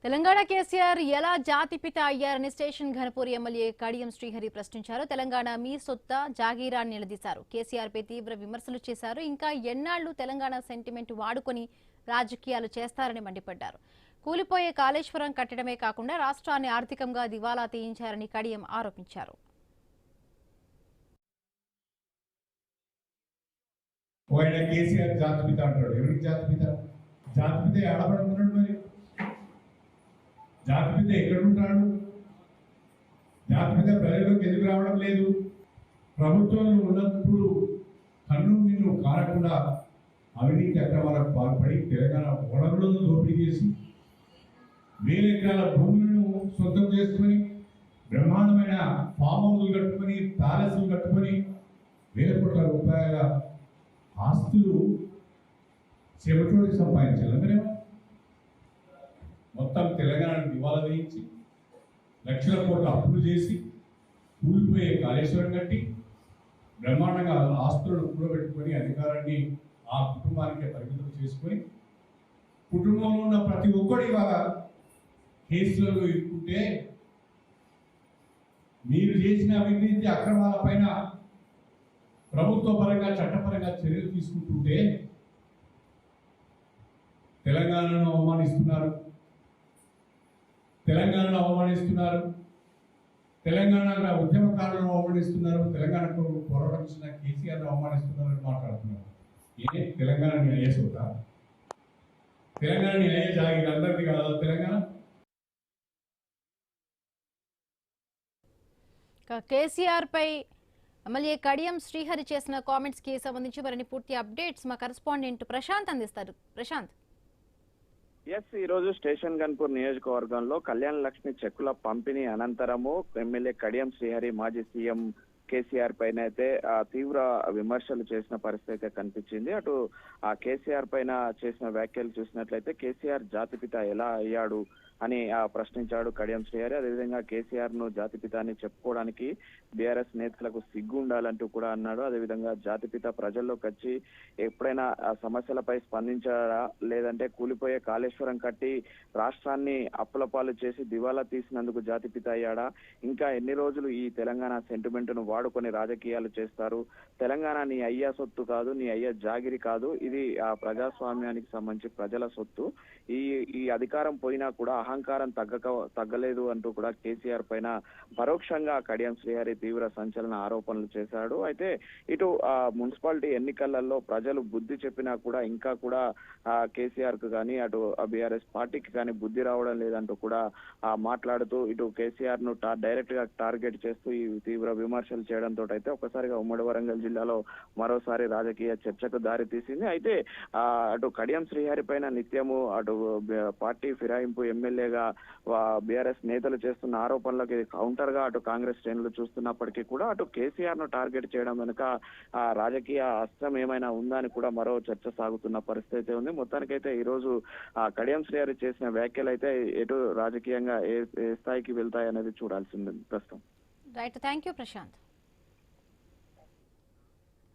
తెలంగాణ కేసీఆర్ ఎలా జాతిపిత అయ్యారని స్టేషన్ ఘనపూర్ ఎమ్మెల్యే కడియం శ్రీహరి ప్రశ్నించారు. తెలంగాణ మీ సొత్త జాగీరా నిలదీశారు. కేసీఆర్ పై తీవ్ర విమర్శలు చేశారు. ఇంకా ఎన్నాళ్లు తెలంగాణ సెంటిమెంట్ వాడుకొని రాజకీయాలు చేస్తారని మండిపడ్డారు. కూలిపోయే కాళేశ్వరం కట్టడమే కాకుండా రాష్ట్రాన్ని ఆర్థికంగా దివాలా తీయించారని కడియం ఆరోపించారు. కేసీఆర్ జాతిపిత అంటాడు. ఎవరికి జాతిపిత? జాతిపిత ఆడబడుతున్నాడు. మరి జాతిపిత ఎక్కడుంటాడు? జాతిపిత ప్రజల్లోకి ఎందుకు రావడం లేదు? ప్రభుత్వంలో ఉన్నప్పుడు కన్ను నిన్ను కారకుండా అవినీతి అక్రమాలకు పాల్పడి తెలంగాణ వనరులను దోపిడీ చేసి వేల ఎకరాల భూములను సొంతం చేసుకొని బ్రహ్మాండమైన ఫామ్ హౌస్లు కట్టుకొని ప్యాలెస్లు కట్టుకొని వేల కోట్ల రూపాయల ఆస్తులు చెబుతోటి సంపాదించాలి. అందరేమో మొత్తం తెలంగాణను దివాలా వేయించి లక్షల కోట్ల అప్పులు చేసి కూలిపోయే కాళేశ్వరం కట్టి బ్రహ్మాండంగా ఆస్తులను కూడబెట్టుకొని అధికారాన్ని ఆ కుటుంబానికి పరిమితం చేసుకొని కుటుంబంలో ఉన్న ప్రతి ఒక్కటి ఇవాళ కేసులలో ఇరుక్కుంటే మీరు చేసిన అవినీతి అక్రమాల పైన ప్రభుత్వ పరంగా చట్టపరంగా చర్యలు తీసుకుంటుంటే తెలంగాణను అవమానిస్తున్నారు. తెలంగాణ ఉద్యమకారులను అవమానిస్తున్నారు. తెలంగాణకు పోరాడించిన కేసీఆర్ను అవమానిస్తున్నారని మాట్లాడుతున్నారు. ఏ తెలంగాణ న్యాయ సోత? తెలంగాణ న్యాయ జాగిరి అందరిది కాదా తెలంగాణ? కేసీఆర్ పై ఎమ్మెల్యే కడియం శ్రీహరి చేసిన కామెంట్స్ కి సంబంధించి మరిన్ని పూర్తి అప్డేట్స్ మా కరెస్పాండెంట్ ప్రశాంత్ అందిస్తారు. ప్రశాంత్. ఈ రోజు స్టేషన్ గన్పూర్ నియోజకవర్గంలో కళ్యాణ లక్ష్మి చెక్కుల పంపిణీ అనంతరము ఎమ్మెల్యే కడియం శ్రీహరి మాజీ సీఎం కేసీఆర్ పైన అయితే తీవ్ర విమర్శలు చేసిన పరిస్థితి అయితే కనిపించింది. అటు ఆ కేసీఆర్ పైన చేసిన వ్యాఖ్యలు చూసినట్లయితే కేసీఆర్ జాతిపిత ఎలా అయ్యాడు అని ప్రశ్నించాడు కడియం శ్రీహరి. అదేవిధంగా కేసీఆర్ ను జాతిపిత అని చెప్పుకోవడానికి బీఆర్ఎస్ నేతలకు సిగ్గు ఉండాలంటూ కూడా అన్నాడు. అదేవిధంగా జాతిపిత ప్రజల్లోకి వచ్చి ఎప్పుడైనా ఆ సమస్యలపై స్పందించాడా, లేదంటే కూలిపోయే కాళేశ్వరం కట్టి రాష్ట్రాన్ని అప్పుల పాలు చేసి దివాలా తీసినందుకు జాతిపిత అయ్యాడా? ఇంకా ఎన్ని రోజులు ఈ తెలంగాణ సెంటిమెంట్ ను వాడుకొని రాజకీయాలు చేస్తారు? తెలంగాణ నీ అయ్యా సొత్తు కాదు, నీ అయ్యా జాగిరి కాదు, ఇది ఆ ప్రజాస్వామ్యానికి సంబంధించి ప్రజల సొత్తు. ఈ అధికారం పోయినా కూడా అహంకారం తగ్గలేదు అంటూ కూడా కేసీఆర్ పైన పరోక్షంగా కడియం శ్రీహరి తీవ్ర సంచలన ఆరోపణలు చేశాడు. అయితే ఇటు మున్సిపాలిటీ ఎన్నికలలో ప్రజలు బుద్ధి చెప్పినా కూడా ఇంకా కూడా కేసీఆర్ కు కానీ అటు బీఆర్ఎస్ పార్టీకి కానీ బుద్ధి రావడం లేదంటూ కూడా మాట్లాడుతూ ఇటు కేసీఆర్ ను డైరెక్ట్ గా టార్గెట్ చేస్తూ ఈ తీవ్ర విమర్శలు చేయడంతో అయితే ఒక్కసారిగా ఉమ్మడి వరంగల్ జిల్లాలో మరోసారి రాజకీయ చర్చకు దారి తీసింది. అయితే అటు కడియం శ్రీహరి పైన నిత్యము అటు పార్టీ ఫిరాయింపు ఎమ్మెల్యేగా బీఆర్ఎస్ నేతలు చేస్తున్న ఆరోపణలకు కౌంటర్ గా అటు కాంగ్రెస్ శ్రేణులు చూస్తున్నప్పటికీ కూడా అటు కేసీఆర్ ను టార్గెట్ చేయడం వెనుక రాజకీయ అస్త్రం ఏమైనా ఉందా అని కూడా మరో చర్చ సాగుతున్న పరిస్థితి ఉంది. మొత్తానికైతే ఈ రోజు కడియం శ్రీహరి చేసిన వ్యాఖ్యలు అయితే ఎటు రాజకీయంగా ఏ స్థాయికి వెళ్తాయి అనేది చూడాల్సింది ప్రస్తుతం. Right, thank you Prashanth.